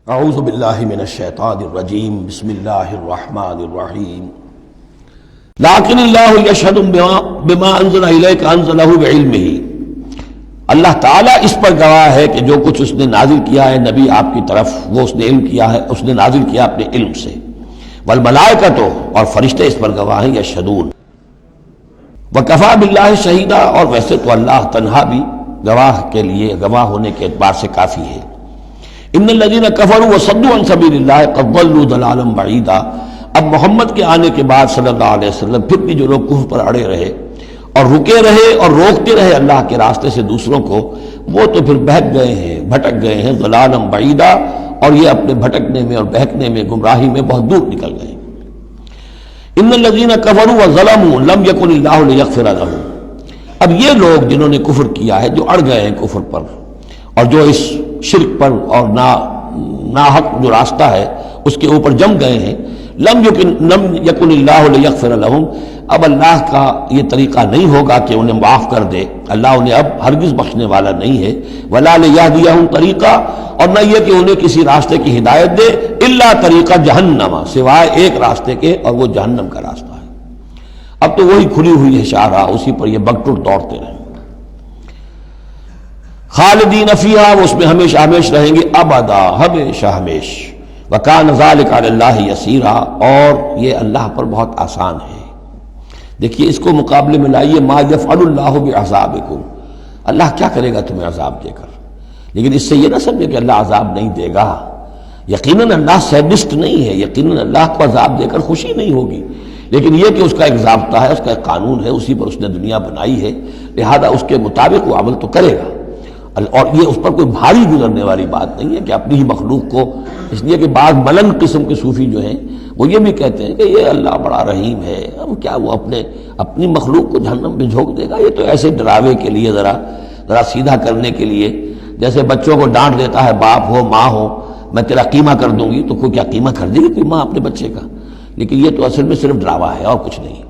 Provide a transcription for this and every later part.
اعوذ باللہ من الشیطان الرجیم بسم اللہ الرحمن الرحیم لیکن اللہ یشہد بما انزل الیک انزلہ بعلمہ، اللہ تعالیٰ اس پر گواہ ہے کہ جو کچھ اس نے نازل کیا ہے نبی آپ کی طرف وہ اس نے علم کیا ہے، اس نے نازل کیا اپنے علم سے، والملائکۃ اور فرشتے اس پر گواہ ہیں یشہدون، وکفیٰ باللہ شہیدا، اور ویسے تو اللہ تنہا بھی گواہ کے لیے گواہ ہونے کے اعتبار سے کافی ہے۔ ان الذین کفروا وصدوا عن سبیل اللہ قد ضلوا ضلالا بعیدا، اب محمد کے آنے کے بعد صلی اللہ علیہ وسلم پھر بھی جو لوگ کفر پر اڑے رہے اور رکے رہے اور روکتے رہے اللہ کے راستے سے دوسروں کو، وہ تو پھر بہک گئے ہیں، بھٹک گئے ہیں، ضلالا بعیدا، اور یہ اپنے بھٹکنے میں اور بہکنے میں گمراہی میں بہت دور نکل گئے۔ ان الذین کفروا وظلموا لم یکن اللہ لیغفر لهم، اب یہ لوگ جنہوں نے کفر کیا ہے، جو اڑ گئے ہیں کفر پر اور جو اس شرک پر اور ناحق جو راستہ ہے اس کے اوپر جم گئے ہیں، لم یکن اللہ لیغفر لهم، اب اللہ کا یہ طریقہ نہیں ہوگا کہ انہیں معاف کر دے، اللہ انہیں اب ہرگز بخشنے والا نہیں ہے، ولا لیہدیہم طریقہ، اور نہ یہ کہ انہیں کسی راستے کی ہدایت دے، الا طریقہ جہنم، سوائے ایک راستے کے، اور وہ جہنم کا راستہ ہے۔ اب تو وہی کھلی ہوئی ہے شاہراہ، اسی پر یہ بگٹر دوڑتے رہیں، خالدین فیہا، وہ اس میں ہمیشہ ہمیش رہیں گے، ابدا، ہمیشہ ہمیش، وکان ذلک علی اللہ یسیرا، اور یہ اللہ پر بہت آسان ہے۔ دیکھیے اس کو مقابلے میں لائیے، ما یفعل اللہ بعذابکم، اللہ کیا کرے گا تمہیں عذاب دے کر، لیکن اس سے یہ نہ سمجھے کہ اللہ عذاب نہیں دے گا، یقیناً اللہ سیڈسٹ نہیں ہے، یقیناً اللہ کو عذاب دے کر خوشی نہیں ہوگی، لیکن یہ کہ اس کا ایک ضابطہ ہے، اس کا ایک قانون ہے، اسی پر اس نے دنیا بنائی ہے، لہذا اس کے مطابق وہ عمل تو کرے گا، اور یہ اس پر کوئی بھاری گزرنے والی بات نہیں ہے کہ اپنی ہی مخلوق کو، اس لیے کہ بعض ملن قسم کے صوفی جو ہیں وہ یہ بھی کہتے ہیں کہ یہ اللہ بڑا رحیم ہے، اب کیا وہ اپنی مخلوق کو جہنم میں جھونک دے گا، یہ تو ایسے ڈراوے کے لیے، ذرا سیدھا کرنے کے لیے، جیسے بچوں کو ڈانٹ دیتا ہے باپ ہو ماں ہو، میں تیرا قیمہ کر دوں گی، تو کوئی کیا قیمہ کر دے گی کوئی ماں اپنے بچے کا، لیکن یہ تو اصل میں صرف ڈراوا ہے اور کچھ نہیں،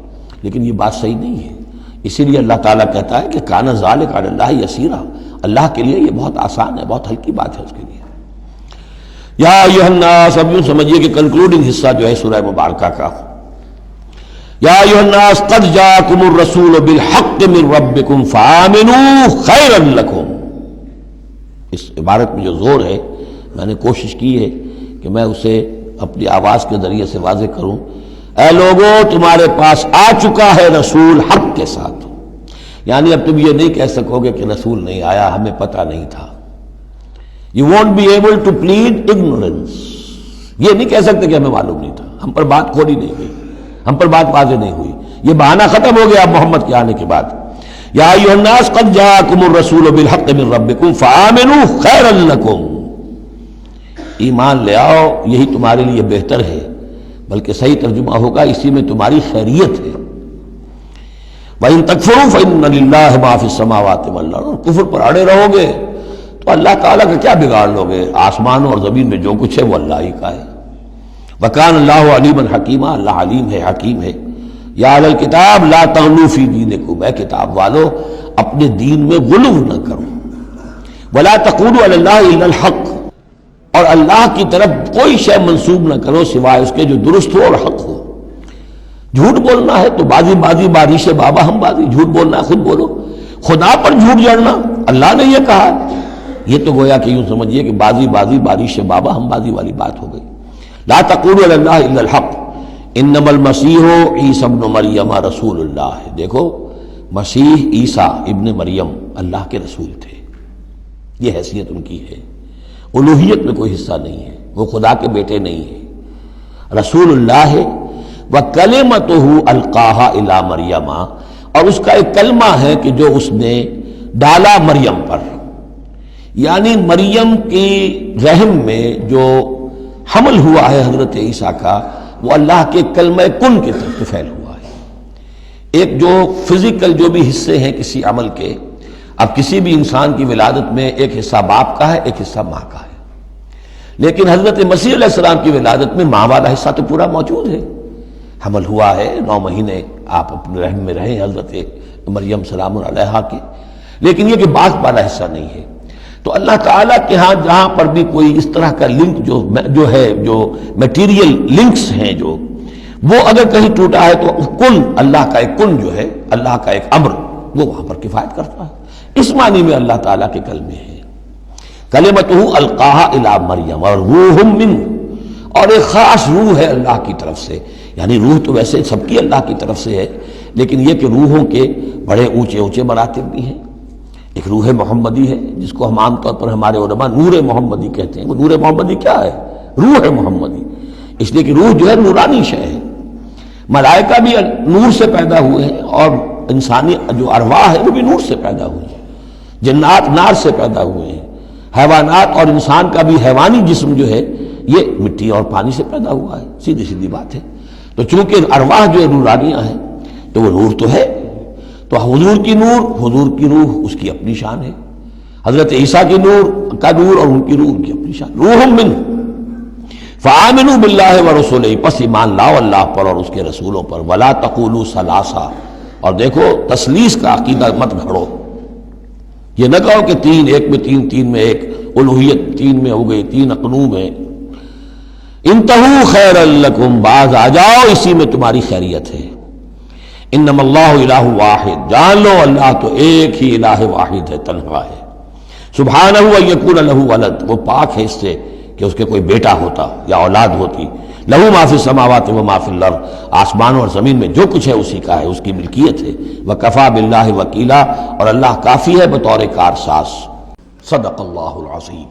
لیکن یہ بات صحیح نہیں ہے، اسی لیے اللہ تعالیٰ کہتا ہے کہ کان ذلک علی اللہ یسیرا، اللہ کے لیے یہ بہت آسان ہے، بہت ہلکی بات ہے اس کے لیے۔ یا ایھا الناس، اب یوں سمجھیے کہ کنکلوڈنگ حصہ جو ہے سورہ مبارکہ کا، یا ایھا الناس قد جاءکم الرسول بالحق من ربکم فآمنوا خیرا لکم، اس عبارت میں جو زور ہے میں نے کوشش کی ہے کہ میں اسے اپنی آواز کے ذریعے سے واضح کروں، اے لوگوں تمہارے پاس آ چکا ہے رسول حق کے ساتھ، یعنی اب تم یہ نہیں کہہ سکو گے کہ رسول نہیں آیا ہمیں پتہ نہیں تھا، you won't be able to plead ignorance، یہ نہیں کہہ سکتے کہ ہمیں معلوم نہیں تھا، ہم پر بات کھولی نہیں گئی، ہم پر بات واضح نہیں ہوئی، یہ بہانہ ختم ہو گیا اب محمد کے آنے کے بعد۔ یا ایھا الناس قد جاءکم الرسول بالحق من ربکم فآمنوا خیرا لکم، ایمان لے آؤ یہی تمہارے لیے بہتر ہے، بلکہ صحیح ترجمہ ہوگا اسی میں تمہاری خیریت ہے۔ وَإِن تَكْفُرُوا فَإِنَّ لِلَّهِ مَا فِي السَّمَاوَاتِ وَالْأَرْضِ، اور کفر پر اڑے رہو گے تو اللہ تعالیٰ کا کیا بگاڑ لو گے، آسمانوں اور زمین میں جو کچھ ہے وہ اللہ ہی کا ہے۔ وَكَانَ اللَّهُ عَلِيمًا حَكِيمًا، اللہ علیم ہے حکیم ہے۔ یا اہل الکتاب لا تغلوا فی دینکم، اے کتاب والو اپنے دین میں غلو نہ کرو، وَلَا تَقُولُوا عَلَى اللَّهِ إِلَّا الْحَقَّ، اور اللہ کی طرف کوئی شے منسوب نہ کرو سوائے اس کے جو درست ہو اور حق ہو۔ جھوٹ بولنا ہے تو بازی بارش بابا ہم بازی، جھوٹ بولنا ہے خود بولو، خدا پر جھوٹ جڑنا اللہ نے یہ کہا، یہ تو گویا کہ یوں سمجھیے کہ بازی بارش بابا ہم بازی والی بات ہو گئی۔ لا تقولوا علی اللہ الا الحق انما المسیح عیسی ابن مریم رسول اللہ، دیکھو مسیح عیسیٰ ابن مریم اللہ کے رسول تھے، یہ حیثیت ان کی ہے، الوہیت میں کوئی حصہ نہیں ہے، وہ خدا کے بیٹے نہیں ہیں، رسول اللہ ہے۔ وَكَلِمَتُهُ أَلْقَاهَا إِلَىٰ مَرْيَمَ، اور اس کا ایک کلمہ ہے کہ جو اس نے ڈالا مریم پر، یعنی مریم کی رحم میں جو حمل ہوا ہے حضرت عیسیٰ کا، وہ اللہ کے کلمہ کن کے طرف فعل ہوا ہے۔ ایک جو فزیکل جو بھی حصے ہیں کسی عمل کے، اب کسی بھی انسان کی ولادت میں ایک حصہ باپ کا ہے ایک حصہ ماں کا ہے، لیکن حضرت مسیح علیہ السلام کی ولادت میں ماں والا حصہ تو پورا موجود ہے، حمل ہوا ہے، 9 مہینے آپ اپنے رحم میں رہے حضرت مریم سلام علیہا کے، لیکن یہ کہ باپ والا حصہ نہیں ہے۔ تو اللہ تعالیٰ کے ہاں جہاں پر بھی کوئی اس طرح کا لنک جو ہے جو میٹیریل لنکس ہیں جو وہ اگر کہیں ٹوٹا ہے تو کن اللہ کا ایک کن جو ہے اللہ کا ایک امر وہ وہاں پر کفایت کرتا ہے. اس معنی میں اللہ تعالیٰ کے کلمے ہیں. کلمتہ القاہا الی مریم اور روح منہ، اور ایک خاص روح ہے اللہ کی طرف سے. یعنی روح تو ویسے سب کی اللہ کی طرف سے ہے، لیکن یہ کہ روحوں کے بڑے اونچے اونچے مراتب بھی ہیں. ایک روح محمدی ہے جس کو ہم عام طور پر ہمارے علماء نور محمدی کہتے ہیں. وہ نور محمدی کیا ہے؟ روح محمدی. اس لیے کہ روح جو ہے نورانی شے ہے. ملائکہ بھی نور سے پیدا ہوئے ہیں اور انسانی جو ارواح ہے وہ بھی نور سے پیدا ہوئی ہیں. جنات نار سے پیدا ہوئے ہیں. حیوانات اور انسان کا بھی حیوانی جسم جو ہے یہ مٹی اور پانی سے پیدا ہوا ہے. سیدھی سیدھی بات ہے. تو چونکہ ارواح جو ہے نورانیاں ہیں تو وہ نور تو ہے. تو حضور کی نور، حضور کی روح اس کی اپنی شان ہے. حضرت عیسیٰ کی نور کا نور اور ان کی روح ان کی اپنی شان. روح منہ فآمنوا باللہ ورسولہ، پس ایمان لاؤ اللہ پر اور اس کے رسولوں پر. ولا تقولوا ثلاثہ، اور دیکھو تثلیث کا عقیدہ مت گھڑو. یہ نہ کہو کہ تین، ایک میں تین، تین میں ایک، الوہیت تین میں ہو گئی، تین اقنوم ہے. انتہوا خیر لکم، باز آ جاؤ، اسی میں تمہاری خیریت ہے. انما اللہ الہ واحد، جان لو اللہ تو ایک ہی الہ واحد ہے، تنہا ہے. سبحانہ ان یکون لہ ولد، وہ پاک ہے اس سے کہ اس کے کوئی بیٹا ہوتا یا اولاد ہوتی. لہو ما فی السماوات و ما فی الارض، آسمانوں اور زمین میں جو کچھ ہے اسی کا ہے، اس کی ملکیت ہے. وکفی باللہ وکیلا، اور اللہ کافی ہے بطور کارساز. صدق اللہ العظیم.